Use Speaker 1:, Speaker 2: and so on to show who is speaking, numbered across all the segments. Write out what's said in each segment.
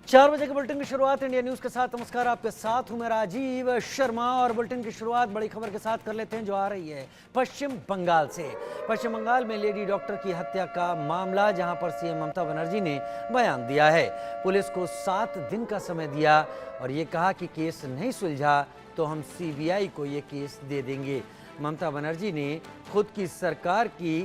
Speaker 1: 4 बजे के बुलेटिन की शुरुआत इंडिया न्यूज के साथ। नमस्कार, आपके साथ हूं मैं राजीव शर्मा और बुलेटिन की शुरुआत बड़ी खबर के साथ कर लेते हैं जो आ रही है पश्चिम बंगाल से। पश्चिम बंगाल में लेडी डॉक्टर की हत्या का मामला, जहां पर सीएम ममता बनर्जी ने बयान दिया है। पुलिस को 7 दिन का समय दिया और ये कहा कि केस नहीं सुलझा तो हम सीबीआई को ये केस दे देंगे। ममता बनर्जी ने खुद की सरकार की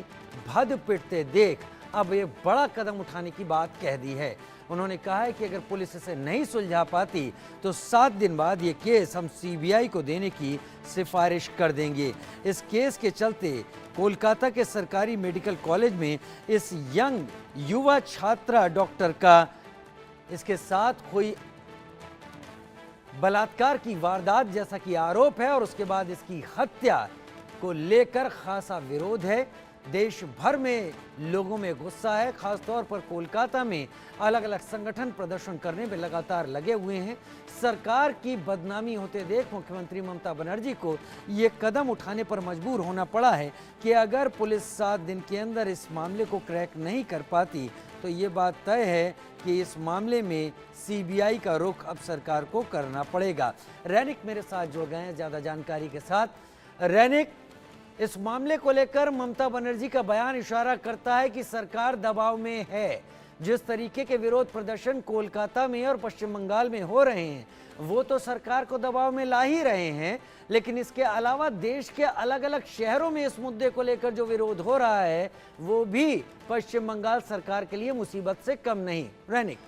Speaker 1: भद पिटते देख अब ये बड़ा कदम उठाने की बात कह दी है। उन्होंने कहा है कि अगर पुलिस इसे नहीं सुलझा पाती तो 7 दिन बाद ये केस हम सीबीआई को देने की सिफारिश कर देंगे। इस केस के चलते कोलकाता के सरकारी मेडिकल कॉलेज में इस यंग युवा छात्रा डॉक्टर का इसके साथ कोई बलात्कार की वारदात जैसा कि आरोप है और उसके बाद इसकी हत्या को लेकर खासा विरोध है। देश भर में लोगों में गुस्सा है। खासतौर पर कोलकाता में अलग अलग संगठन प्रदर्शन करने में लगातार लगे हुए हैं। सरकार की बदनामी होते देख मुख्यमंत्री ममता बनर्जी को ये कदम उठाने पर मजबूर होना पड़ा है कि अगर पुलिस 7 दिन के अंदर इस मामले को क्रैक नहीं कर पाती तो ये बात तय है कि इस मामले में सीबीआई का रुख अब सरकार को करना पड़ेगा। रैनिक मेरे साथ जुड़ गए हैं ज़्यादा जानकारी के साथ। रैनिक, इस मामले को लेकर ममता बनर्जी का बयान इशारा करता है कि सरकार दबाव में है। जिस तरीके के विरोध प्रदर्शन कोलकाता में और पश्चिम बंगाल में हो रहे हैं वो तो सरकार को दबाव में ला ही रहे हैं, लेकिन इसके अलावा देश के अलग अलग शहरों में इस मुद्दे को लेकर जो विरोध हो रहा है वो भी पश्चिम बंगाल सरकार के लिए मुसीबत से कम नहीं। रैनिक,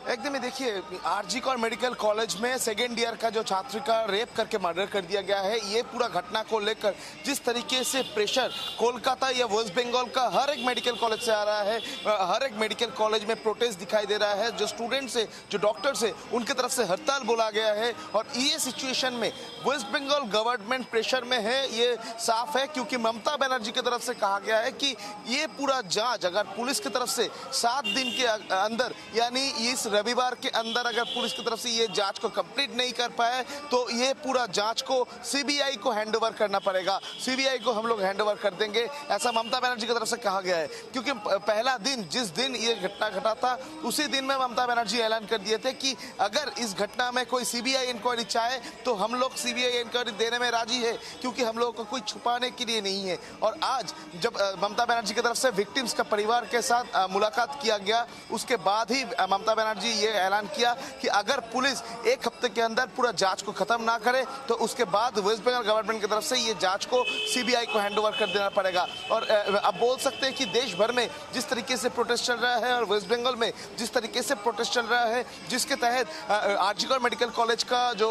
Speaker 2: एकदम ही देखिए, आरजीकर मेडिकल कॉलेज में सेकेंड ईयर का जो छात्र का रेप करके मर्डर कर दिया गया है, ये पूरा घटना को लेकर जिस तरीके से प्रेशर कोलकाता या वेस्ट बंगाल का हर एक मेडिकल कॉलेज से आ रहा है, हर एक मेडिकल कॉलेज में प्रोटेस्ट दिखाई दे रहा है। जो स्टूडेंट्स है, जो डॉक्टर्स है, उनकी तरफ से हड़ताल बोला गया है और ये सिचुएशन में वेस्ट बंगाल गवर्नमेंट प्रेशर में है, ये साफ है। क्योंकि ममता बनर्जी की तरफ से कहा गया है कि ये पूरा जांच अगर पुलिस की तरफ से 7 दिन के अंदर यानी इस रविवार के अंदर अगर पुलिस की तरफ से ये जांच को कंप्लीट नहीं कर पाए तो ये पूरा जांच को सीबीआई को हैंडओवर करना पड़ेगा। सीबीआई को हम लोग हैंडओवर कर देंगे, ऐसा ममता बनर्जी की तरफ से कहा गया है। क्योंकि पहला दिन जिस दिन ये घटना घटा था उसी दिन में ममता बनर्जी ऐलान कर दिए थे कि अगर इस घटना में कोई सीबीआई इंक्वायरी चाहे तो हम लोग सीबीआई इंक्वायरी देने में राजी है, क्योंकि हम लोगों को कोई छुपाने के लिए नहीं है। और आज जब ममता बनर्जी की तरफ से विक्टिम्स का परिवार के साथ मुलाकात किया गया, उसके बाद ही ममता बनर्जी ये ऐलान किया कि अगर पुलिस 1 हफ्ते के अंदर पूरा जांच को खत्म ना करे तो उसके बाद वेस्ट बंगाल गवर्नमेंट की तरफ से ये जांच को सीबीआई को हैंडओवर कर देना पड़ेगा। और अब बोल सकते हैं कि देश भर में जिस तरीके से प्रोटेस्ट चल रहा है और वेस्ट बंगाल में जिस तरीके से प्रोटेस्ट चल रहा है, जिसके तहत आरजीकर मेडिकल कॉलेज का जो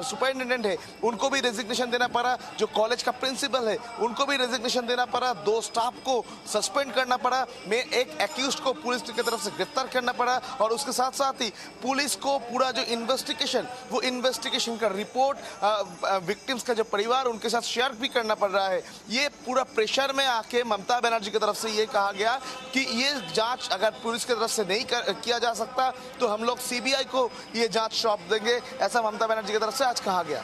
Speaker 2: सुपरिटेंडेंट है उनको भी रेजिग्नेशन देना पड़ा, जो कॉलेज का प्रिंसिपल है उनको भी रेजिग्नेशन देना पड़ा, 2 स्टाफ को सस्पेंड करना पड़ा, में एक एक्यूज्ड को पुलिस की तरफ से गिरफ्तार करना पड़ा और उसके साथ साथ ही पुलिस को पूरा जो इन्वेस्टिगेशन का रिपोर्ट विक्टिम्स का जो परिवार उनके साथ शेयर भी करना पड़ रहा है। ये पूरा प्रेशर में आके ममता बनर्जी की तरफ से ये कहा गया कि ये जांच अगर पुलिस की तरफ से नहीं किया जा सकता तो हम लोग सीबीआई को ये जांच सौंप देंगे, ऐसा ममता बनर्जी की तरफ से आज कहा गया।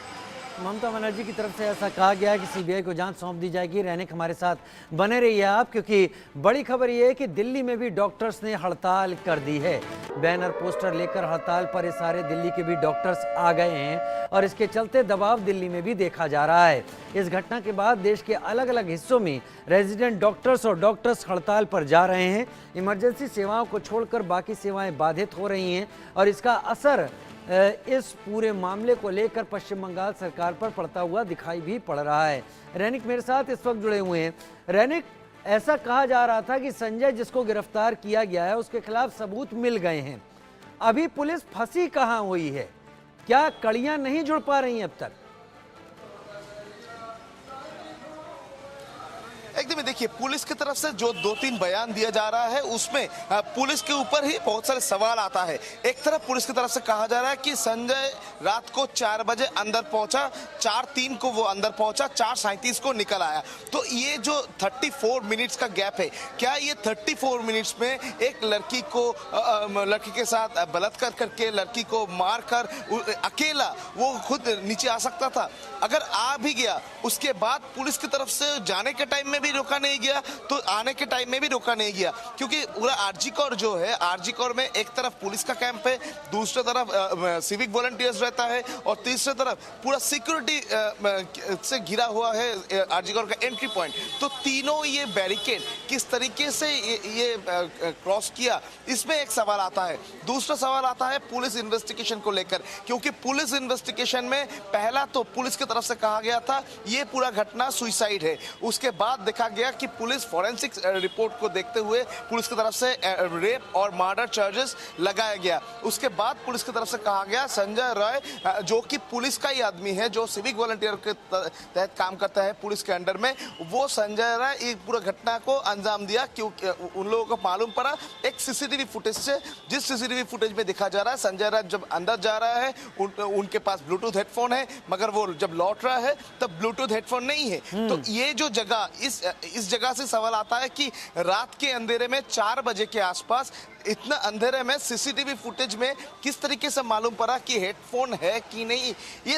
Speaker 1: ममता बनर्जी की तरफ से ऐसा कहा गया कि सीबीआई को जांच सौंप दी जाएगी। रैनिक, हमारे साथ बने रहिए आप, क्योंकि बड़ी खबर यह है कि दिल्ली में भी डॉक्टर्स ने हड़ताल कर दी है। बैनर पोस्टर लेकर हड़ताल पर ये सारे दिल्ली के भी डॉक्टर्स आ गए हैं और इसके चलते दबाव दिल्ली में भी देखा जा रहा है। इस घटना के बाद देश के अलग अलग हिस्सों में रेजिडेंट डॉक्टर्स और डॉक्टर्स हड़ताल पर जा रहे हैं। इमरजेंसी सेवाओं को छोड़कर बाकी सेवाएं बाधित हो रही हैं और इसका असर इस पूरे मामले को लेकर पश्चिम बंगाल सरकार पर पड़ता हुआ दिखाई भी पड़ रहा है। रैनिक मेरे साथ इस वक्त जुड़े हुए हैं। रैनिक, ऐसा कहा जा रहा था कि संजय जिसको गिरफ्तार किया गया है उसके खिलाफ सबूत मिल गए हैं, अभी पुलिस फंसी कहां हुई है? क्या कड़ियां नहीं जुड़ पा रही अब तक?
Speaker 2: एकदम देखिए, पुलिस की तरफ से जो 2-3 बयान दिया जा रहा है उसमें पुलिस के ऊपर ही बहुत सारे सवाल आता है। एक तरफ पुलिस की तरफ से कहा जा रहा है कि संजय रात को 4 बजे अंदर पहुंचा, 4:03 को वो अंदर पहुंचा, 4:37 को निकल आया। तो ये जो 34 मिनट्स का गैप है, क्या ये 34 मिनट्स में एक लड़की के साथ बलात्कार करके, लड़की को मारकर अकेला वो खुद नीचे आ सकता था? अगर आ भी गया उसके बाद पुलिस की तरफ से जाने के टाइम में भी रोका नहीं गया तो आने के टाइम में भी रोका नहीं गया, क्योंकि पूरा आरजी कौर जो है, आरजी कौर में एक तरफ पुलिस का कैंप है, दूसरी तरफ सिविक वॉलंटियर्स रहता है और तीसरी तरफ पूरा सिक्योरिटी से घिरा हुआ है आरजी कौर का एंट्री पॉइंट। तो तीनों ये बैरिकेड किस तरीके से ये क्रॉस किया, इसमें एक सवाल आता है। दूसरा सवाल आता है पुलिस इन्वेस्टिगेशन को लेकर, क्योंकि पुलिस इन्वेस्टिगेशन में पहला तो पुलिस की तरफ से कहा गया था ये पूरा घटना सुसाइड है, उसके बाद देखा गया कि पुलिस फॉरेंसिक रिपोर्ट को देखते हुए पुलिस की तरफ से रेप और मर्डर चार्जेस लगाया गया। उसके बाद पुलिस की तरफ से कहा गया संजय रॉय जो कि पुलिस का ही आदमी है, जो सिविक वॉलंटियर के तहत काम करता है पुलिस के अंडर में, वो संजय रॉय इस पूरा घटना को अंजाम दिया। क्योंकि उन लोगों को मालूम पड़ा एक सीसीटीवी फुटेज से, जिस सीसीटीवी फुटेज में दिखा जा रहा है संजय रॉय जब अंदर जा रहा है उनके पास ब्लूटूथ हेडफोन है, मगर वो जब लौट रहा है तब ब्लूटूथ हेडफोन नहीं है। तो ये जो जगह, इस जगह से सवाल आता है कि रात के अंधेरे में 4 बजे के आसपास, इतना अंधेरे में सीसीटीवी फुटेज में किस तरीके से मालूम पड़ा कि हेडफोन है कि नहीं। ये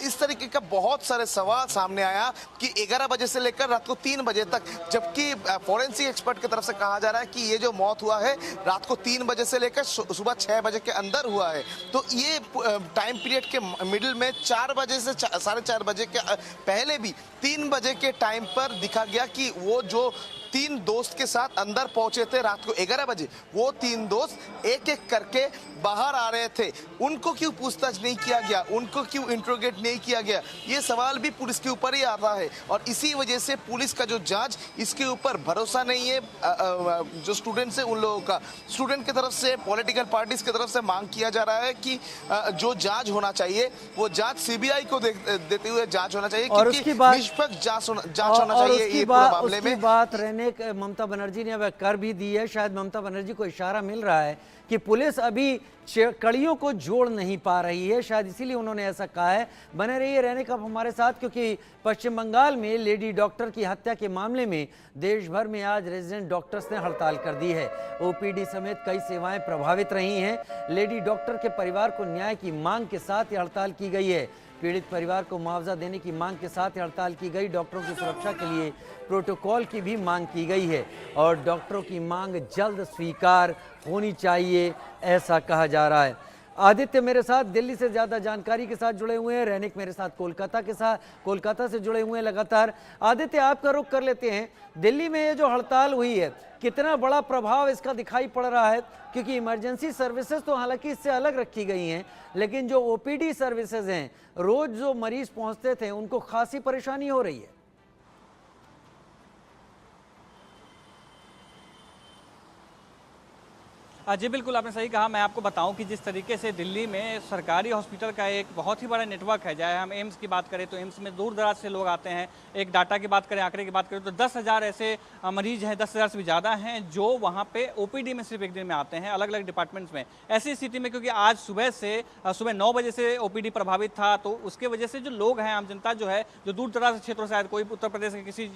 Speaker 2: इस तरीके का बहुत सारे सवाल सामने आया कि 11 बजे से लेकर रात को 3 बजे तक, जबकि फॉरेंसिक एक्सपर्ट की तरफ से कहा जा रहा है कि ये जो मौत हुआ है रात को 3 बजे से लेकर सुबह 6 बजे के अंदर हुआ है। तो ये टाइम पीरियड के मिडिल में 4 बजे से 4:30 बजे के पहले भी 3 बजे के टाइम पर दिखा गया कि वो जो 3 दोस्त के साथ अंदर पहुंचे थे रात को 11 बजे, वो 3 दोस्त एक एक करके बाहर आ रहे थे। उनको क्यों पूछताछ नहीं किया गया, उनको क्यों इंट्रोगेट नहीं किया गया, ये सवाल भी पुलिस के ऊपर ही आता है। और इसी वजह से पुलिस का जो जांच, इसके ऊपर भरोसा नहीं है जो स्टूडेंट्स है उन लोगों का। स्टूडेंट की तरफ से, पॉलिटिकल पार्टीज की तरफ से मांग किया जा रहा है कि जो जांच होना चाहिए वो जांच सीबीआई को देते हुए जांच होना चाहिए, क्योंकि निष्पक्ष जांच होना चाहिए ये पूरे मामले में।
Speaker 1: बात रहने ममता बनर्जी ने अब कर भी दी है। शायद ममता बनर्जी को इशारा मिल रहा है कि पुलिस अभी कड़ियों को जोड़ नहीं पा रही है, शायद इसीलिए उन्होंने ऐसा कहा है। बने रहिए रहने का हमारे साथ, क्योंकि पश्चिम बंगाल में लेडी डॉक्टर की हत्या के मामले में देश भर में आज रेजिडेंट डॉक्टर्स ने हड़ताल कर दी है। ओपीडी समेत कई सेवाएं प्रभावित रही हैं। लेडी डॉक्टर के परिवार को न्याय की मांग के साथ ये हड़ताल की गई है। पीड़ित परिवार को मुआवजा देने की मांग के साथ हड़ताल की गई। डॉक्टरों की सुरक्षा के लिए प्रोटोकॉल की भी मांग की गई है और डॉक्टरों की मांग जल्द स्वीकार होनी चाहिए, ऐसा कहा जा रहा है। आदित्य मेरे साथ दिल्ली से ज़्यादा जानकारी के साथ जुड़े हुए हैं, रैनिक मेरे साथ कोलकाता से जुड़े हुए हैं लगातार। आदित्य, आपका रुख कर लेते हैं। दिल्ली में ये जो हड़ताल हुई है, कितना बड़ा प्रभाव इसका दिखाई पड़ रहा है? क्योंकि इमरजेंसी सर्विसेज तो हालांकि इससे अलग रखी गई हैं, लेकिन जो ओपीडी सर्विसेज हैं, रोज जो मरीज पहुंचते थे उनको खासी परेशानी हो रही है।
Speaker 3: जी बिल्कुल, आपने सही कहा। मैं आपको बताऊं कि जिस तरीके से दिल्ली में सरकारी हॉस्पिटल का एक बहुत ही बड़ा नेटवर्क है, चाहे हम एम्स की बात करें तो एम्स में दूर दराज से लोग आते हैं। एक डाटा की बात करें, आंकड़े की बात करें तो 10,000 ऐसे मरीज हैं, 10,000 से भी ज़्यादा हैं जो वहाँ पे ओपीडी में सिर्फ एक दिन में आते हैं, अलग अलग डिपार्टमेंट्स में। ऐसी स्थिति में क्योंकि आज सुबह 9 बजे से ओपीडी प्रभावित था, तो उसके वजह से जो लोग हैं, आम जनता जो है, जो दूर दराज क्षेत्रों से आया, कोई उत्तर प्रदेश के किसी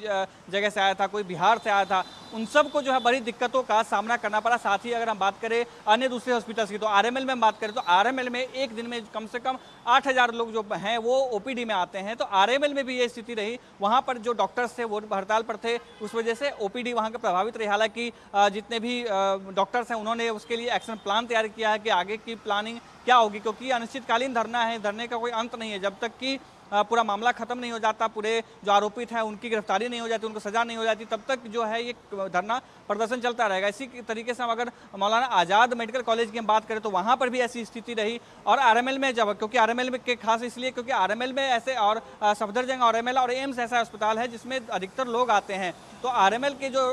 Speaker 3: जगह से आया था, कोई बिहार से आया था, उन सबको जो है बड़ी दिक्कतों का सामना करना पड़ा। साथ ही अगर हम बात करें अन्य दूसरे हॉस्पिटल्स की, तो आरएमएल में बात करें तो आरएमएल में एक दिन में कम से कम 8,000 लोग जो हैं वो ओपीडी में आते हैं। तो आरएमएल में भी ये स्थिति रही, वहाँ पर जो डॉक्टर्स थे वो हड़ताल पर थे, उस वजह से ओपीडी वहाँ के प्रभावित रही। हालांकि जितने भी डॉक्टर्स हैं उन्होंने उसके लिए एक्शन प्लान तैयार किया है कि आगे की प्लानिंग क्या होगी, क्योंकि अनिश्चितकालीन धरना है, धरने का कोई अंत नहीं है। जब तक कि पूरा मामला खत्म नहीं हो जाता, पूरे जो आरोपित हैं उनकी गिरफ्तारी नहीं हो जाती, उनको सजा नहीं हो जाती, तब तक जो है ये धरना प्रदर्शन चलता रहेगा। इसी तरीके से हम अगर मौलाना आज़ाद मेडिकल कॉलेज की हम बात करें तो वहाँ पर भी ऐसी स्थिति रही। और आरएमएल में जब, क्योंकि आरएमएल में के खास इसलिए क्योंकि आरएमएल में ऐसे, और सफदरजंग आरएमएल और एम्स ऐसा अस्पताल है जिसमें अधिकतर लोग आते हैं। तो आरएमएल के जो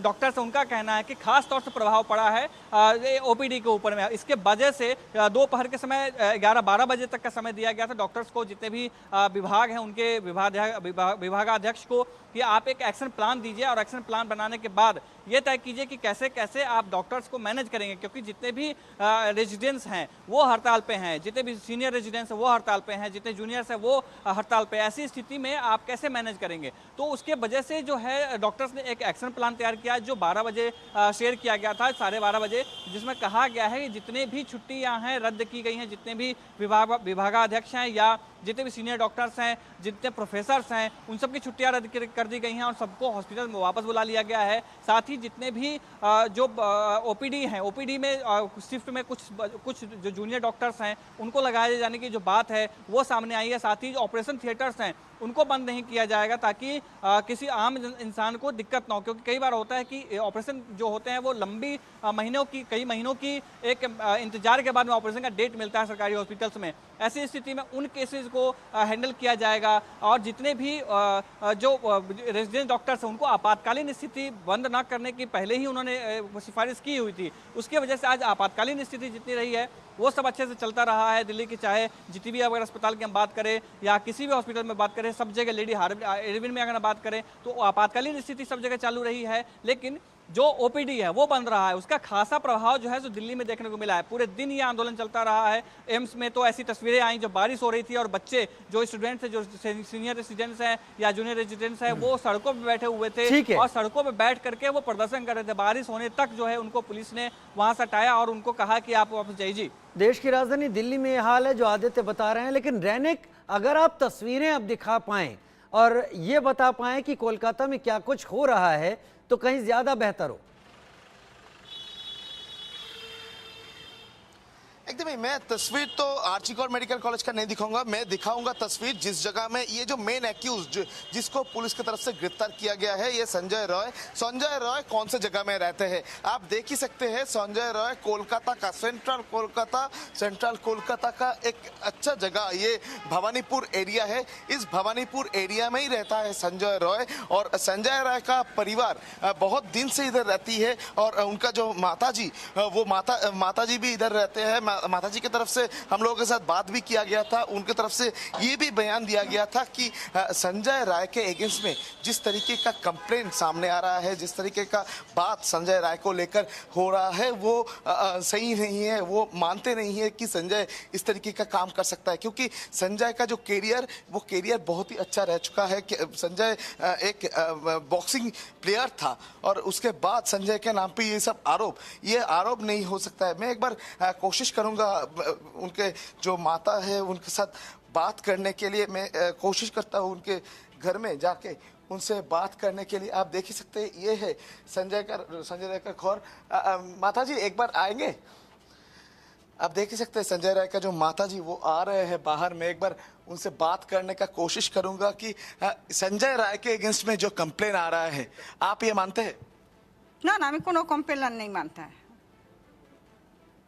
Speaker 3: डॉक्टर्स हैं उनका कहना है कि खास तौर से प्रभाव पड़ा है ओपीडी के ऊपर में। इसके वजह से दोपहर के समय 11-12 बजे तक का समय दिया गया था डॉक्टर्स को, जितने भी विभाग हैं उनके विभागाध्यक्ष को, कि आप एक एक्शन प्लान दीजिए और एक्शन प्लान बनाने के बाद ये तय कीजिए कि कैसे कैसे आप डॉक्टर्स को मैनेज करेंगे, क्योंकि जितने भी रेजिडेंट्स हैं वो हड़ताल पे हैं, जितने भी सीनियर रेजिडेंट्स हैं वो हड़ताल पे हैं, जितने जूनियर्स हैं वो हड़ताल पे। ऐसी स्थिति में आप कैसे मैनेज करेंगे? तो उसके वजह से जो है डॉक्टर्स ने एक एक्शन प्लान तैयार किया जो 12 बजे शेयर किया गया था, 12:30 बजे, जिसमें कहा गया है कि जितने भी छुट्टियाँ हैं रद्द की गई हैं, जितने भी विभागाध्यक्ष हैं या जितने भी सीनियर डॉक्टर्स हैं, जितने प्रोफेसर्स हैं, उन सब की छुट्टियाँ रद्द कर दी गई हैं और सबको हॉस्पिटल में वापस बुला लिया गया है। साथ ही जितने भी जो ओपीडी हैं, ओपीडी में शिफ्ट में कुछ जो जूनियर डॉक्टर्स हैं उनको लगाए जाने की जो बात है वो सामने आई है। साथ ही ऑपरेशन थिएटर्स हैं उनको बंद नहीं किया जाएगा ताकि किसी आम इंसान को दिक्कत ना हो, क्योंकि कई बार होता है कि ऑपरेशन जो होते हैं वो लंबी कई महीनों की एक इंतजार के बाद में ऑपरेशन का डेट मिलता है सरकारी हॉस्पिटल्स में। ऐसी स्थिति में उन केसेस को हैंडल किया जाएगा और जितने भी जो रेजिडेंट डॉक्टर्स हैं उनको आपातकालीन स्थिति बंद ना करने की पहले ही उन्होंने सिफारिश की हुई थी। उसकी वजह से आज आपातकालीन स्थिति जितनी रही है वो सब अच्छे से चलता रहा है। दिल्ली की चाहे जितनी अगर अस्पताल की हम बात करें या किसी भी हॉस्पिटल में बात करें, सब जगह लेडी हार्विन में अगर बात करें तो आपातकालीन स्थिति सब जगह चालू रही है। लेकिन जो ओपीडी है वो बंद रहा है, उसका खासा प्रभाव जो है जो दिल्ली में देखने को मिला है। पूरे दिन ये आंदोलन चलता रहा है। एम्स में तो ऐसी तस्वीरें आई जब बारिश हो रही थी और बच्चे जो स्टूडेंट्स हैं, जो सीनियर रेजिडेंट्स हैं या जूनियर रेजिडेंट्स हैं, वो सड़कों पर बैठे हुए थे और सड़कों पर बैठ करके वो प्रदर्शन कर रहे थे। बारिश होने तक जो है उनको पुलिस ने वहां से हटाया और उनको कहा कि आप वापस जाइए।
Speaker 1: देश की राजधानी दिल्ली में यह हाल है जो आदित्य बता रहे हैं, लेकिन रैनिक अगर आप तस्वीरें अब दिखा पाएं और ये बता पाएं कि कोलकाता में क्या कुछ हो रहा है तो कहीं ज्यादा बेहतर हो।
Speaker 2: एकदम ही मैं तस्वीर तो आरजी कौर मेडिकल कॉलेज का नहीं दिखाऊंगा, मैं दिखाऊंगा तस्वीर जिस जगह में ये जो मेन एक्यूज जिसको पुलिस की तरफ से गिरफ्तार किया गया है, ये संजय रॉय कौन से जगह में रहते हैं आप देख ही सकते हैं। संजय रॉय कोलकाता का सेंट्रल कोलकाता का एक अच्छा जगह ये भवानीपुर एरिया है। इस भवानीपुर एरिया में ही रहता है संजय रॉय और संजय रॉय का परिवार बहुत दिन से इधर रहती है और उनका जो माताजी वो माताजी भी इधर रहते हैं। माताजी की तरफ से हम लोगों के साथ बात भी किया गया था। उनकी तरफ से ये भी बयान दिया गया था कि संजय राय के अगेंस्ट में जिस तरीके का कंप्लेंट सामने आ रहा है, जिस तरीके का बात संजय राय को लेकर हो रहा है वो सही नहीं है। वो मानते नहीं है कि संजय इस तरीके का काम कर सकता है, क्योंकि संजय का जो कैरियर बहुत ही अच्छा रह चुका है। संजय एक बॉक्सिंग प्लेयर था और उसके बाद संजय के नाम पे ये आरोप नहीं हो सकता है। मैं एक बार कोशिश करूंगा उनके जो माता है उनके साथ बात करने के लिए। मैं कोशिश करता हूं उनके घर में जाके उनसे बात करने के लिए। आप देख ही सकते हैं ये है संजय राय का घर। माता जी एक बार आएंगे? आप देख ही सकते हैं संजय राय का जो माता जी वो आ रहे हैं बाहर। में एक बार उनसे बात करने का कोशिश करूंगा कि संजय राय के अगेंस्ट में जो कंप्लेन आ रहा है आप ये मानते हैं?
Speaker 4: ना मैं कोनो कंप्लेन नहीं मानता है।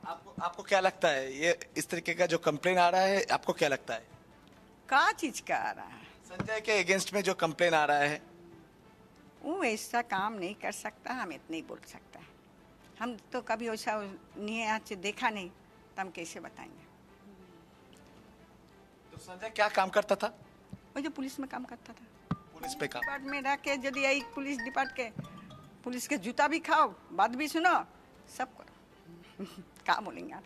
Speaker 2: आपको क्या लगता है ये इस तरीके का जो कंप्लेन आ रहा है आपको क्या लगता है?
Speaker 4: क्या चीज का आ रहा है?
Speaker 2: संजय के अगेंस्ट में जो कंप्लेन आ रहा है
Speaker 4: वो ऐसा काम नहीं कर सकता, हम इतना ही बोल सकता है। हम तो कभी वैसा नहीं आज देखा नहीं तो हम कैसे बताएंगे।
Speaker 2: तो संजय क्या काम करता था?
Speaker 4: वो जो पुलिस में काम करता था।
Speaker 2: पुलिस पे काम
Speaker 4: डिपार्ट में रह के यदि यही पुलिस के जूता भी खाओ, बात भी सुनो, सब करो। क्या बोलेंगे यार,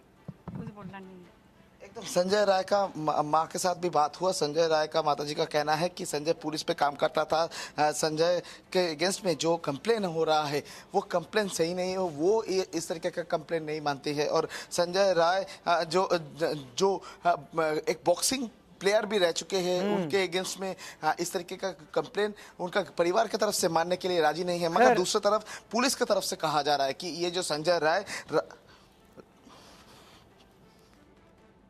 Speaker 4: कुछ बोलना नहीं है।
Speaker 2: एकदम संजय राय का माँ के साथ भी बात हुआ। संजय राय का माताजी का कहना है कि संजय पुलिस पे काम करता था। संजय के अगेंस्ट में जो कंप्लेन हो रहा है वो कंप्लेन सही नहीं है, वो इस तरीके का कंप्लेन नहीं मानती है। और संजय राय जो एक बॉक्सिंग प्लेयर भी रह चुके हैं, उनके अगेंस्ट में इस तरीके का कंप्लेन उनका परिवार की तरफ से मानने के लिए राजी नहीं है। मगर दूसरी तरफ पुलिस की तरफ से कहा जा रहा है कि ये जो संजय राय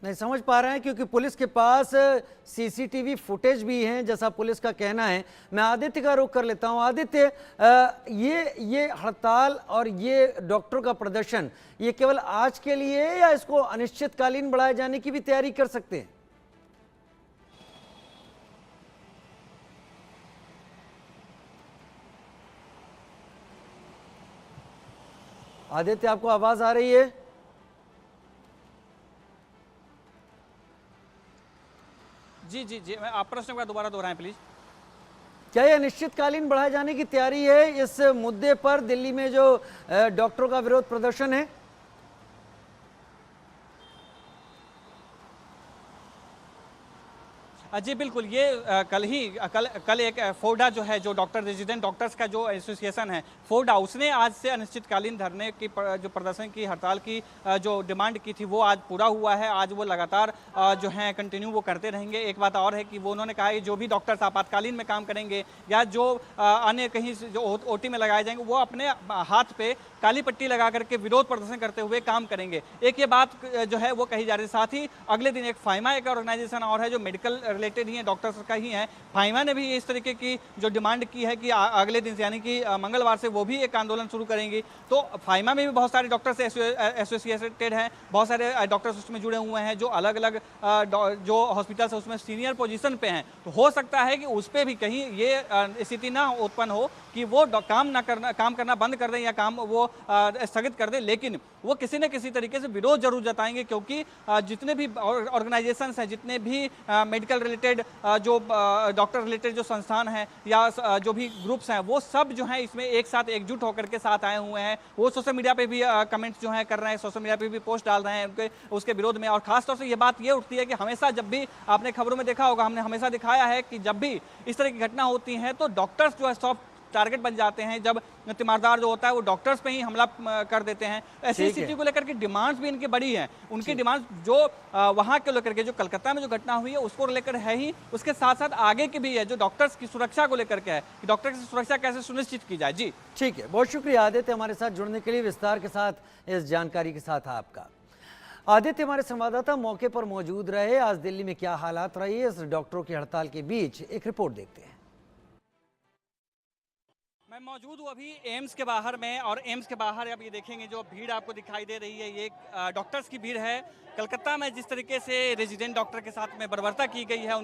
Speaker 1: नहीं समझ पा रहे हैं क्योंकि पुलिस के पास सीसीटीवी फुटेज भी हैं जैसा पुलिस का कहना है। मैं आदित्य का रुख कर लेता हूं। आदित्य, ये हड़ताल और ये डॉक्टरों का प्रदर्शन ये केवल आज के लिए या इसको अनिश्चितकालीन बढ़ाए जाने की भी तैयारी कर सकते हैं? आदित्य, आपको आवाज आ रही है?
Speaker 3: जी मैं आप प्रश्न का दोबारा दोहराएं प्लीज।
Speaker 1: क्या यह अनिश्चितकालीन बढ़ाए जाने की तैयारी है इस मुद्दे पर दिल्ली में जो डॉक्टरों का विरोध प्रदर्शन है?
Speaker 3: जी बिल्कुल, ये कल एक फोडा जो है, जो डॉक्टर रेजिडेंट डॉक्टर्स का जो एसोसिएशन है फोडा, उसने आज से अनिश्चितकालीन धरने की जो प्रदर्शन की, हड़ताल की जो डिमांड की थी वो आज पूरा हुआ है। आज वो लगातार जो है कंटिन्यू वो करते रहेंगे। एक बात और है कि वो उन्होंने कहा है जो भी डॉक्टर्स आपातकालीन में काम करेंगे या जो अन्य कहीं जो ओटी में लगाए जाएंगे, वो अपने हाथ पे काली पट्टी लगा करके विरोध प्रदर्शन करते हुए काम करेंगे। एक ये बात जो है वो कही जा रही है। साथ ही अगले दिन एक फाइमा एक ऑर्गेनाइजेशन और है जो मेडिकल रिलेटेड ही है, डॉक्टर्स का ही है, फाइमा ने भी इस तरीके की जो डिमांड की है कि अगले दिन यानी कि मंगलवार से वो भी एक आंदोलन शुरू करेंगी। तो फाइमा में भी बहुत सारे डॉक्टर्स एसोसिएटेड हैं, बहुत सारे डॉक्टर्स उसमें जुड़े हुए हैं जो अलग अलग जो हॉस्पिटल है उसमें सीनियर पोजीशन पे हैं। तो हो सकता है कि उस पर भी कहीं ये स्थिति ना उत्पन्न हो कि वो काम करना बंद कर दें या काम वो स्थगित कर दें, लेकिन वो किसी न किसी तरीके से विरोध जरूर जताएंगे, क्योंकि जितने भी ऑर्गेनाइजेशंस हैं, जितने भी मेडिकल रिलेटेड जो डॉक्टर रिलेटेड जो संस्थान हैं या जो भी ग्रुप्स हैं, वो सब जो हैं इसमें एक साथ एकजुट होकर के साथ आए हुए हैं। वो सोशल मीडिया पे भी कमेंट्स जो हैं कर रहे हैं, सोशल मीडिया पे भी पोस्ट डाल रहे हैं उसके विरोध में। और खासतौर से ये बात ये उठती है कि हमेशा जब भी आपने खबरों में देखा होगा, हमने हमेशा दिखाया है कि जब भी इस तरह की घटना होती है तो डॉक्टर्स जो है सॉफ्ट टारगेट बन जाते हैं। जब तीमारदार जो होता है वो डॉक्टर्स पे ही हमला कर देते हैं। ऐसी स्थिति को लेकर के डिमांड्स भी इनकी बड़ी हैं। उनकी डिमांड्स जो वहां के लेकर के जो कलकत्ता में जो घटना हुई है उसको लेकर है ही, उसके साथ साथ आगे की भी है जो डॉक्टर्स की सुरक्षा को लेकर के है कि डॉक्टर्स की सुरक्षा कैसे सुनिश्चित की जाए। जी
Speaker 1: ठीक है, बहुत शुक्रिया आदित्य हमारे साथ जुड़ने के लिए, विस्तार के साथ इस जानकारी के साथ आपका। आदित्य हमारे संवाददाता मौके पर मौजूद रहे। आज दिल्ली में क्या हालात रही है इस डॉक्टरों की हड़ताल के बीच, एक रिपोर्ट देखते हैं।
Speaker 3: मैं मौजूद हूँ अभी एम्स के बाहर में, और एम्स के बाहर अब ये देखेंगे जो भीड़ आपको दिखाई दे रही है, ये डॉक्टर्स की भीड़ है। कलकत्ता में जिस तरीके से रेजिडेंट डॉक्टर के साथ में बर्बरता की गई है,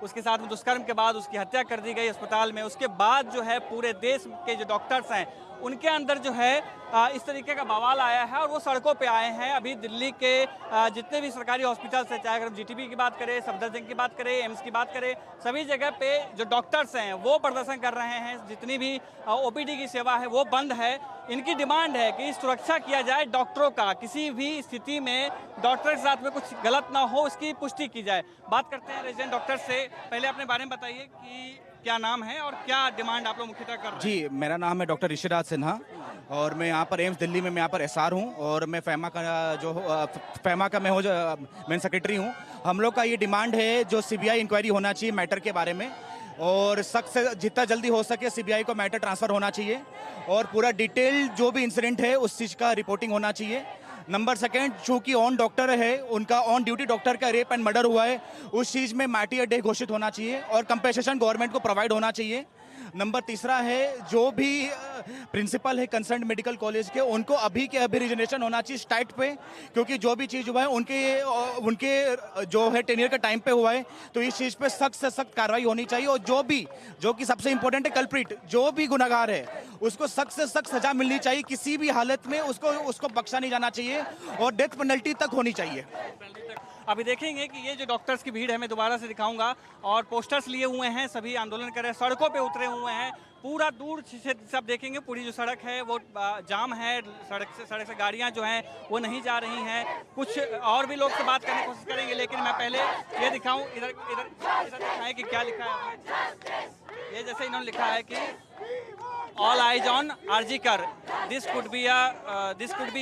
Speaker 3: उसके साथ में दुष्कर्म के बाद उसकी हत्या कर दी गई अस्पताल में, उसके बाद जो है पूरे देश के जो डॉक्टर्स हैं उनके अंदर जो है इस तरीके का बवाल आया है और वो सड़कों पे आए हैं। अभी दिल्ली के जितने भी सरकारी हॉस्पिटल्स हैं, चाहे अगर हम जीटीबी की बात करें, सफदरजंग की बात करें, एम्स की बात करें, सभी जगह पे जो डॉक्टर्स हैं वो प्रदर्शन कर रहे हैं। जितनी भी ओपीडी की सेवा है वो बंद है। इनकी डिमांड है कि सुरक्षा किया जाए डॉक्टरों का, किसी भी स्थिति में डॉक्टर के साथ में कुछ गलत ना हो उसकी पुष्टि की जाए। बात करते हैं रेजिडेंट डॉक्टर से। पहले अपने बारे में बताइए कि क्या नाम है और क्या डिमांड आप लोग मुख्यतः कर रहे हैं?
Speaker 5: जी, मेरा नाम है डॉक्टर ऋषिराज सिन्हा और मैं यहाँ पर एम्स दिल्ली में मैं यहाँ पर एसआर हूँ और मैं फैमा का मैं मेन सेक्रेटरी हूँ। हम लोग का ये डिमांड है जो सीबीआई इंक्वायरी होना चाहिए मैटर के बारे में, और सख्त से जितना जल्दी हो सके सीबीआई को मैटर ट्रांसफ़र होना चाहिए और पूरा डिटेल जो भी इंसिडेंट है उस चीज़ का रिपोर्टिंग होना चाहिए। नंबर सेकंड, चूँकि ऑन डॉक्टर है, उनका ऑन ड्यूटी डॉक्टर का रेप एंड मर्डर हुआ है, उस चीज़ में मार्टियर डे घोषित होना चाहिए और कंपेंसेशन गवर्नमेंट को प्रोवाइड होना चाहिए। नंबर तीसरा है जो भी प्रिंसिपल है कंसर्न मेडिकल कॉलेज के, उनको अभी के अभी रिजनेशन होना चाहिए स्टार्ट पे, क्योंकि जो भी चीज़ हुआ है उनके जो है टेन्योर के टाइम पे हुआ है, तो इस चीज़ पे सख्त से सख्त कार्रवाई होनी चाहिए। और जो कि सबसे इंपॉर्टेंट है कल्प्रिट, जो भी गुनहगार है उसको सख्त से सख्त सजा मिलनी चाहिए, किसी भी हालत में उसको बख्शा नहीं जाना चाहिए और डेथ पेनल्टी तक होनी चाहिए।
Speaker 3: अभी देखेंगे कि ये जो डॉक्टर्स की भीड़ है, मैं दोबारा से दिखाऊंगा, और पोस्टर्स लिए हुए हैं, सभी आंदोलन कर रहे हैं, सड़कों पे उतरे हुए हैं। पूरा दूर से सब देखेंगे, पूरी जो सड़क है वो जाम है, सड़क से गाड़ियां जो हैं वो नहीं जा रही हैं। कुछ और भी लोग से बात करने की कोशिश करेंगे, लेकिन मैं पहले ये दिखाऊं, इधर दिखाएं कि क्या लिखा है। ये जैसे इन्होंने लिखा है कि all eyes on RG Kar, this could be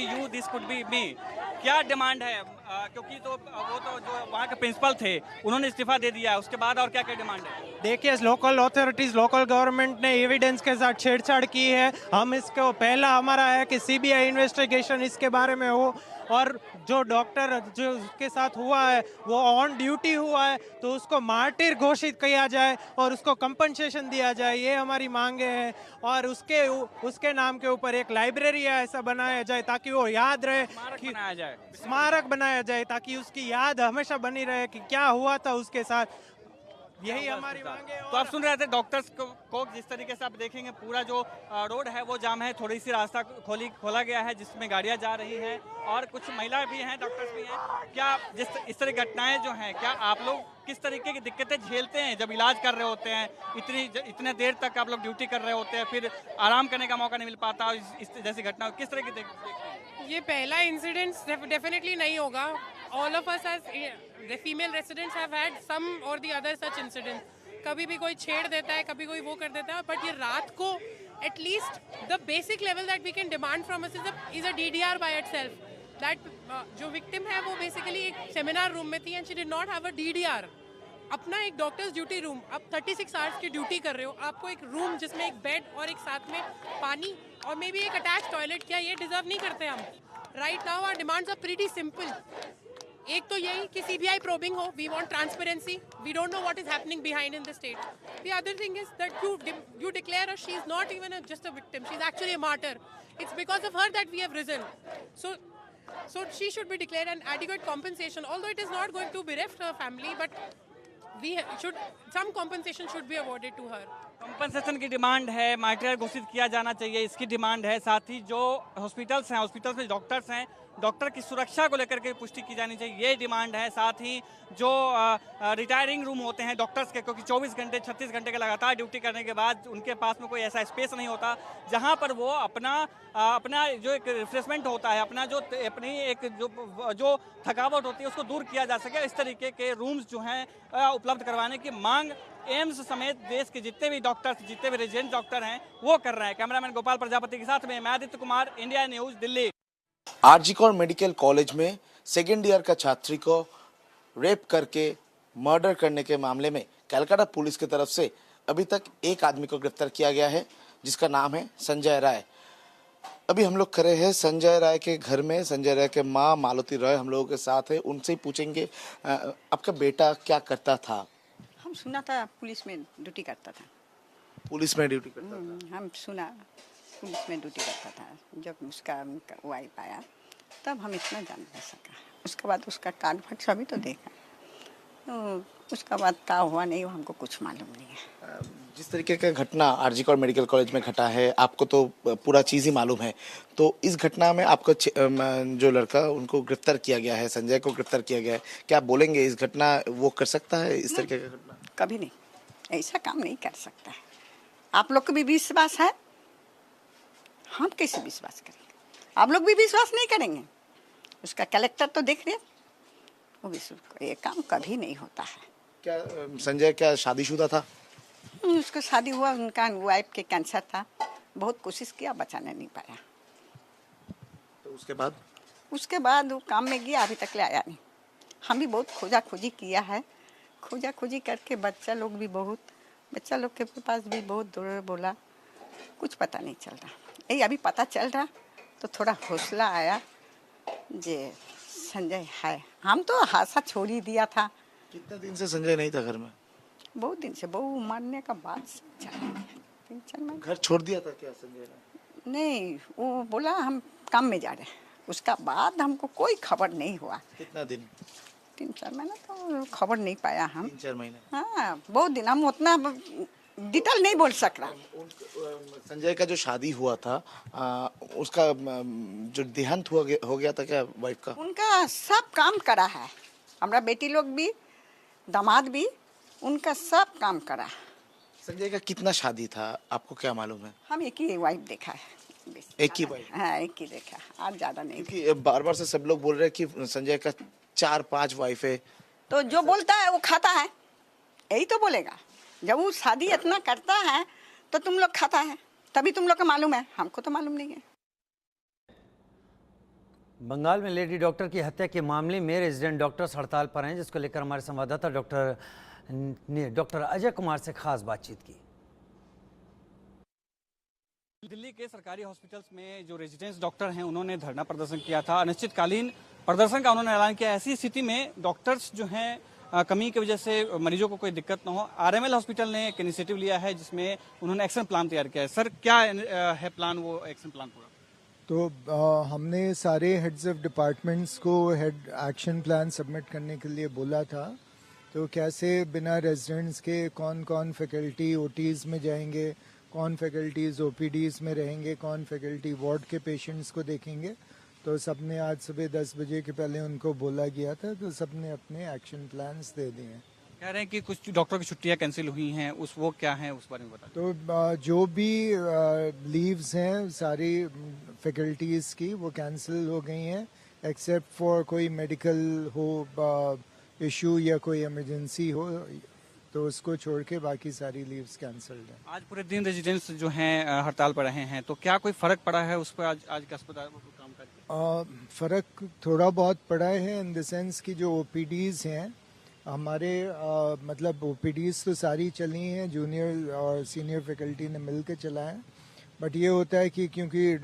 Speaker 3: you, this could be me. क्या डिमांड है? क्योंकि तो वो तो जो वहाँ के प्रिंसिपल थे उन्होंने इस्तीफा दे दिया है, उसके बाद और क्या क्या डिमांड है?
Speaker 6: देखिए, लोकल अथॉरिटीज़, लोकल गवर्नमेंट ने एविडेंस के साथ छेड़छाड़ की है। हम इसको पहला हमारा है कि सीबीआई इन्वेस्टिगेशन इसके बारे में हो, और जो डॉक्टर जो उसके साथ हुआ है वो ऑन ड्यूटी हुआ है तो उसको मार्टिर घोषित किया जाए और उसको कंपनसेशन दिया जाए, ये हमारी मांगे हैं। और उसके नाम के ऊपर एक लाइब्रेरी ऐसा बनाया जाए ताकि वो याद रहे, स्मारक बनाया जाए ताकि उसकी याद हमेशा बनी रहे कि क्या हुआ था उसके साथ। यही हमारी मांगे।
Speaker 3: तो आप सुन रहे थे डॉक्टर्स को जिस तरीके से आप देखेंगे पूरा जो रोड है वो जाम है, थोड़ी सी रास्ता खोला गया है जिसमें गाड़ियां जा रही हैं और कुछ महिला भी हैं, डॉक्टर्स भी हैं। क्या इस तरह घटनाएं जो हैं, क्या आप लोग किस तरीके की दिक्कतें झेलते हैं जब इलाज कर रहे होते हैं? इतने देर तक आप लोग ड्यूटी कर रहे होते हैं, फिर आराम करने का मौका नहीं मिल पाता, इस जैसी घटना किस तरह की देखते हैं?
Speaker 7: ये पहला इंसिडेंट डेफिनेटली नहीं होगा। all of us as the female residents have had some or the other such incidents. कभी भी कोई छेड़ देता है, कभी कोई वो कर देता है, but ये रात को at least the basic level that we can demand from us is a DDR by itself. That जो victim है वो basically एक seminar room में थी and she did not have a DDR. अपना एक डॉक्टर्स ड्यूटी रूम, आप 36 hours की ड्यूटी कर रहे हो, आपको एक रूम जिसमें एक बेड और एक साथ में पानी और मे बी एक अटैच टॉयलेट, क्या ये डिजर्व नहीं करते हम? Right now our demands are pretty simple. एक तो यही कि सीबीआई प्रोबिंग हो, we want transparency, we don't know what is happening behind in the state. The other thing is that you declare her, she is not even just a victim, she is actually a martyr. It's because of her that we have risen. So she should be declared an adequate compensation, although it is not going to bereft her family, but some compensation should be awarded to her.
Speaker 3: Compensation की demand है, martyr घोषित किया जाना चाहिए, इसकी demand है. साथ ही जो हॉस्पिटल्स में डॉक्टर्स हैं, डॉक्टर की सुरक्षा को लेकर के पुष्टि की जानी चाहिए, ये डिमांड है. साथ ही जो रिटायरिंग रूम होते हैं डॉक्टर्स के, क्योंकि 24 घंटे 36 घंटे के लगातार ड्यूटी करने के बाद उनके पास में कोई ऐसा स्पेस नहीं होता जहां पर वो अपना जो एक रिफ्रेशमेंट होता है, अपनी एक जो थकावट होती है उसको दूर किया जा सके, इस तरीके के रूम्स जो हैं उपलब्ध करवाने की मांग एम्स समेत देश के जितने भी डॉक्टर्स, जितने भी रेजिडेंट डॉक्टर हैं वो कर रहे हैं. कैमरामैन गोपाल प्रजापति के साथ में मैं Aditya Kumar, India news, Delhi.
Speaker 2: RG Kar medical college में सेकेंड ईयर का छात्री को रेप करके मर्डर करने के मामले में कलकत्ता पुलिस की तरफ से अभी तक एक आदमी को गिरफ्तार किया गया है, जिसका नाम है संजय राय. अभी हम लोग खड़े हैं संजय राय के घर में. संजय राय के माँ मालती राय हम लोगों के साथ है, उनसे ही पूछेंगे आपका बेटा क्या करता था.
Speaker 4: हम सुना था पुलिस में ड्यूटी करता था.
Speaker 2: पुलिस में ड्यूटी करता था.
Speaker 4: हम सुना पुलिस में ड्यूटी करता था. जब उसका वाइफ आया तब हम इतना जान नहीं सका. उसके बाद उसका कार्ड फट सभी तो देखा, तो उसका बाद क्या हुआ नहीं हमको कुछ मालूम नहीं है.
Speaker 2: जिस तरीके का घटना आरजी कौर मेडिकल कॉलेज में घटा है, आपको तो पूरा चीज़ ही मालूम है, तो इस घटना में आपको जो लड़का उनको गिरफ्तार किया गया है, संजय को गिरफ्तार किया गया है, क्या आप बोलेंगे इस घटना वो कर सकता है इस तरीके का घटना?
Speaker 4: कभी नहीं, ऐसा काम नहीं कर सकता है. आप लोग को भी विश्वास है, हम कैसे विश्वास करेंगे? आप लोग भी विश्वास नहीं करेंगे. उसका कलेक्टर तो देख रहे, वो भी ये काम कभी नहीं होता है.
Speaker 2: क्या संजय क्या शादीशुदा था?
Speaker 4: उसका शादी हुआ, उनका वाइफ के कैंसर था, बहुत कोशिश किया, बचाने नहीं पाया.
Speaker 2: तो उसके बाद वो काम में गया, अभी तक ले आया नहीं. हम भी बहुत खोजी किया है, खोजी करके बच्चा लोग के पास भी बहुत दूर बोला, कुछ पता नहीं चल रहा. यही अभी पता चल रहा तो थोड़ा हौसला आया जे संजय है. हम तो आशा छोड़ ही दिया था. कितना दिन से संजय नहीं था घर में?
Speaker 4: बहुत दिन से, बहू मरने का बाद 3-4 महीने.
Speaker 2: घर छोड़ दिया था क्या संजय ने?
Speaker 4: नहीं, वो बोला हम काम में जा रहे हैं. उसका बाद हमको कोई खबर नहीं हुआ.
Speaker 2: कितना दिन?
Speaker 4: 3-4 महीने तो खबर नहीं पाया हम.
Speaker 2: 3-4 महीने?
Speaker 4: हाँ, बहुत दिन. हम उतना डिटेल नहीं बोल सक रहा.
Speaker 2: संजय का जो शादी हुआ था उसका जो देहांत हो गया था क्या वाइफ का?
Speaker 4: उनका सब काम करा है. हमारा बेटी लोग भी, दामाद भी, उनका सब काम करा.
Speaker 2: संजय का कितना शादी था आपको क्या मालूम है?
Speaker 4: हम एक ही वाइफ देखा है.
Speaker 2: एक ही वाइफ?
Speaker 4: हाँ, एक ही देखा, आज ज्यादा नहीं.
Speaker 2: क्योंकि बार-बार से सब लोग बोल रहे हैं कि संजय का 4-5 वाइफ है.
Speaker 4: तो जो बोलता है वो खाता है, यही तो बोलेगा. जब वो शादी इतना करता है तो तुम लोग खाता है, तभी तुम लोग को मालूम है, हमको तो मालूम नहीं है.
Speaker 1: बंगाल में लेडी डॉक्टर की हत्या के मामले में रेजिडेंट डॉक्टर्स हड़ताल पर हैं, जिसको लेकर हमारे संवाददाता डॉक्टर अजय कुमार से खास बातचीत की.
Speaker 3: दिल्ली के सरकारी हॉस्पिटल्स में जो रेजिडेंट्स डॉक्टर हैं उन्होंने धरना प्रदर्शन किया था. अनिश्चितकालीन प्रदर्शन का उन्होंने ऐलान किया. ऐसी स्थिति में डॉक्टर्स जो हैं कमी की वजह से मरीजों को कोई दिक्कत ना हो, आरएमएल हॉस्पिटल ने एक इनिशिएटिव लिया है जिसमें उन्होंने एक्शन प्लान तैयार किया है. सर, क्या है प्लान, वो एक्शन प्लान पूरा?
Speaker 8: तो हमने सारे हेड्स ऑफ डिपार्टमेंट्स को हेड एक्शन प्लान सबमिट करने के लिए बोला था. तो कैसे बिना रेजिडेंट्स के कौन कौन फैकल्टी ओटीज़ में जाएंगे, कौन फैकल्टीज़ ओपीडीज़ में रहेंगे, कौन फैकल्टी वार्ड के पेशेंट्स को देखेंगे. तो सबने आज सुबह 10 बजे के पहले उनको बोला गया था, तो सबने अपने एक्शन प्लान्स दे दिए हैं.
Speaker 3: कह रहे हैं कि कुछ डॉक्टरों की छुट्टियां कैंसिल हुई हैं, वो क्या है उस बारे में बताएं.
Speaker 8: तो जो भी लीव्स हैं सारी फैकल्टीज़ की वो कैंसिल हो गई हैं. एक्सेप्ट फॉर कोई मेडिकल हो इशू या कोई इमरजेंसी हो तो उसको छोड़ के बाकी सारी लीव्स कैंसल्ड हैं।
Speaker 3: आज पूरे दिन रेजिडेंट्स जो हैं हड़ताल पर रहे हैं, तो क्या कोई फर्क पड़ा है उस पर आज के अस्पताल में काम करके?
Speaker 8: फ़र्क थोड़ा बहुत पड़ा है इन द सेंस कि जो ओपीडीज़ हैं हमारे मतलब ओपीडीज़ तो सारी चली हैं, जूनियर और सीनियर फैकल्टी ने मिल के चलाएं, बट ये होता है कि क्योंकि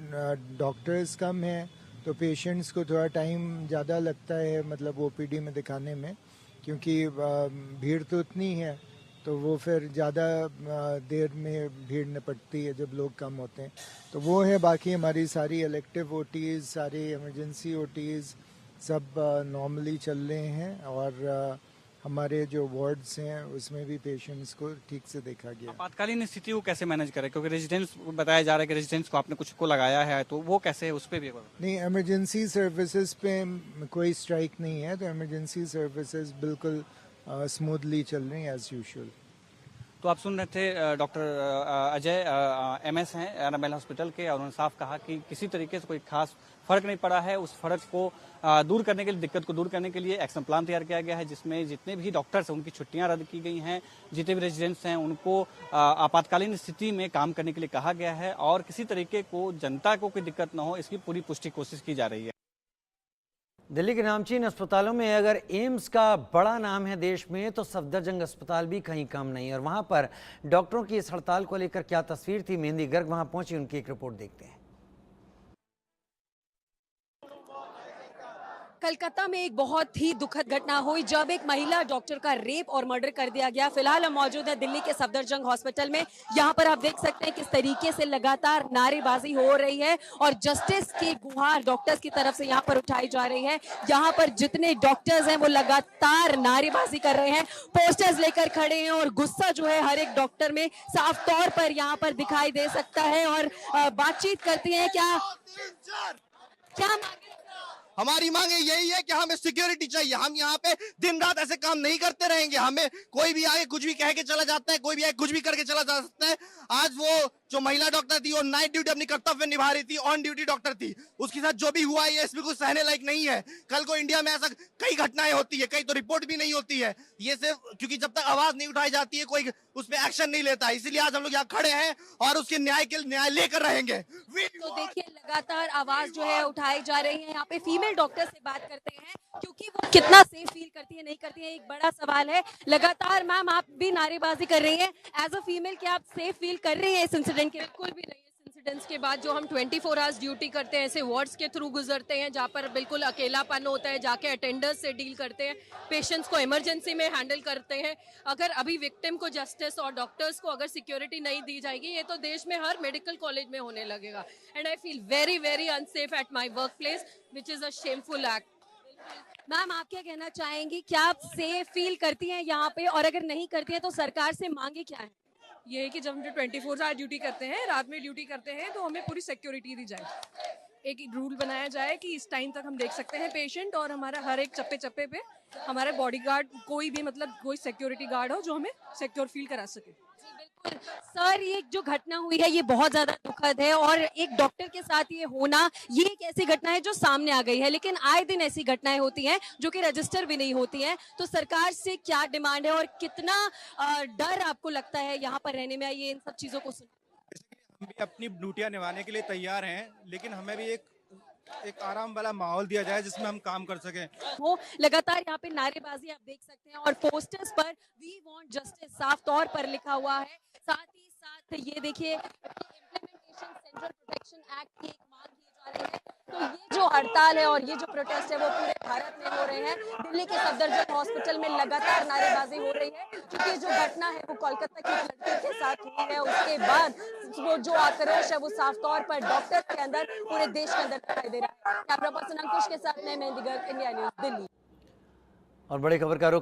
Speaker 8: डॉक्टर्स कम हैं तो पेशेंट्स को थोड़ा टाइम ज़्यादा लगता है मतलब ओपीडी में दिखाने में, क्योंकि भीड़ तो उतनी है तो वो फिर ज़्यादा देर में भीड़ निपटती है जब लोग कम होते हैं। तो वो है, बाकी हमारी सारी इलेक्टिव ओटीज़, सारी इमरजेंसी ओटीज़ सब नॉर्मली चल रहे हैं और हमारे जो वार्ड्स हैं उसमें भी पेशेंट्स को ठीक से देखा गया।
Speaker 3: आपातकालीन स्थिति को कैसे मैनेज करें, क्योंकि रेजिडेंट्स बताया जा रहा है कि रेजिडेंट्स को आपने कुछ को लगाया है, तो वो कैसे, उस पर भी
Speaker 8: नहीं, इमरजेंसी सर्विसेज पे कोई स्ट्राइक नहीं है, तो इमरजेंसी सर्विसेज बिल्कुल स्मूथली चल रही हैं एज यूजुअल।
Speaker 3: तो आप सुन रहे थे डॉक्टर अजय एमएस हैं एनाबेल हॉस्पिटल के, और उन्होंने साफ कहा कि किसी तरीके से कोई खास फर्क नहीं पड़ा है। उस फर्क को दूर करने के लिए, दिक्कत को दूर करने के लिए एक्शन प्लान तैयार किया गया है, जिसमें जितने भी डॉक्टर्स हैं उनकी छुट्टियां रद्द की गई हैं, जितने भी रेजिडेंट्स हैं उनको आपातकालीन स्थिति में काम करने के लिए कहा गया है, और किसी तरीके को जनता को कोई दिक्कत न हो इसकी पूरी पुष्टि कोशिश की जा रही है।
Speaker 1: दिल्ली के नामचीन अस्पतालों में अगर एम्स का बड़ा नाम है देश में, तो सफदरजंग अस्पताल भी कहीं कम नहीं। और वहां पर डॉक्टरों की इस हड़ताल को लेकर क्या तस्वीर थी, मेहंदी गर्ग वहां पहुंची, उनकी एक रिपोर्ट देखते हैं।
Speaker 9: कलकत्ता में एक बहुत ही दुखद घटना हुई जब एक महिला डॉक्टर का रेप और मर्डर कर दिया गया। फिलहाल हम मौजूद हैं दिल्ली के सफदरजंग हॉस्पिटल में। यहाँ पर आप देख सकते हैं किस तरीके से लगातार नारेबाजी हो रही है और जस्टिस की गुहार डॉक्टर्स की तरफ से यहाँ पर उठाई जा रही है। यहाँ पर जितने डॉक्टर्स हैं वो लगातार नारेबाजी कर रहे हैं, पोस्टर्स लेकर खड़े हैं, और गुस्सा जो है हर एक डॉक्टर में साफ तौर पर यहाँ पर दिखाई दे सकता है। और बातचीत करती है, क्या
Speaker 10: हमारी मांग यही है कि हमें सिक्योरिटी चाहिए। हम यहाँ पे दिन रात ऐसे काम नहीं करते रहेंगे। हमें कोई भी आगे कुछ भी कह के चला जाता है, कोई भी आगे कुछ भी करके चला जा सकता है। आज वो जो महिला डॉक्टर थी वो नाइट ड्यूटी अपनी कर्तव्य निभा रही थी, ऑन ड्यूटी डॉक्टर थी, उसके साथ जो भी हुआ ये बिल्कुल सहने लायक नहीं है। कल को इंडिया में ऐसा कई घटनाएं होती है, कई तो रिपोर्ट भी नहीं होती है। ये सिर्फ क्योंकि जब तक आवाज नहीं उठाई जाती है कोई उस पर एक्शन नहीं लेता, इसीलिए आज हम लोग यहाँ खड़े हैं और उसके न्याय लेकर रहेंगे।
Speaker 9: तो देखिए लगातार आवाज जो है उठाई जा रही है। यहाँ पे फीमेल डॉक्टर से बात करते हैं, क्योंकि वो कितना सेफ फील करती है, नहीं करती है, एक बड़ा सवाल है। लगातार मैम आप भी नारेबाजी कर रही हैं, एज अ फीमेल क्या आप सेफ फील कर रही हैं इस इंसिडेंट के?
Speaker 7: बिल्कुल भी नहीं। इस इंसिडेंट्स के बाद जो हम 24 आवर्स ड्यूटी करते हैं, ऐसे वार्ड्स के थ्रू गुजरते हैं जहाँ पर बिल्कुल अकेलापन होता है, जाके अटेंडर्स से डील करते हैं, पेशेंट्स को इमरजेंसी में हैंडल करते हैं। अगर अभी विक्टिम को जस्टिस और डॉक्टर्स को अगर सिक्योरिटी नहीं दी जाएगी, ये तो देश में हर मेडिकल कॉलेज में होने लगेगा। And I feel very very unsafe at my work place, which is a shameful act.
Speaker 9: Ma'am आप क्या कहना चाहेंगी, क्या आप सेफ फील करती हैं यहाँ पे, और अगर नहीं करती हैं तो सरकार से मांगे क्या है?
Speaker 7: ये है कि जब हम 24 आवर ड्यूटी करते हैं, रात में ड्यूटी करते हैं, तो हमें पूरी सिक्योरिटी दी जाए। एक रूल बनाया जाए कि इस टाइम तक हम देख सकते हैं पेशेंट, और हमारा हर एक चप्पे चप्पे पे हमारे बॉडीगार्ड, कोई भी मतलब कोई सिक्योरिटी गार्ड हो जो हमें सिक्योर फील करा सके।
Speaker 9: सर ये जो घटना हुई है ये बहुत ज्यादा दुखद है, और एक डॉक्टर के साथ ये होना, ये एक ऐसी घटना है जो सामने आ गई है, लेकिन आए दिन ऐसी घटनाएं होती हैं जो कि रजिस्टर भी नहीं होती हैं। तो सरकार से क्या डिमांड है और कितना डर आपको लगता है यहाँ पर रहने में? आइए इन सब चीजों को सुन।
Speaker 5: हम भी अपनी ड्यूटियां निभाने के लिए तैयार हैं, लेकिन हमें भी एक आराम वाला माहौल दिया जाए जिसमें हम काम कर सकें।
Speaker 9: वो लगातार यहाँ पे नारेबाजी आप देख सकते हैं, और पोस्टर्स पर वी वांट जस्टिस साफ तौर पर लिखा हुआ है। साथ ही साथ ये देखिए इम्प्लीमेंटेशन सेंट्रल प्रोटेक्शन एक्ट की एक मांग की जा रही है। तो ये जो हड़ताल है और ये जो प्रोटेस्ट है वो पूरे भारत में हो रहे हैं। दिल्ली के सफदरजंग हॉस्पिटल में लगातार नारेबाजी हो रही है, क्योंकि जो घटना है वो कोलकाता की लड़की के साथ हुई है। उसके बाद वो जो आक्रोश है वो साफ तौर पर डॉक्टर के अंदर, पूरे देश के अंदर दिखाई दे रहा है। कैमरा पर्सन अंकुश के साथ मैं मेहंदी गर्ग, इंडिया न्यूज, दिल्ली।
Speaker 1: और बड़ी खबर का रुख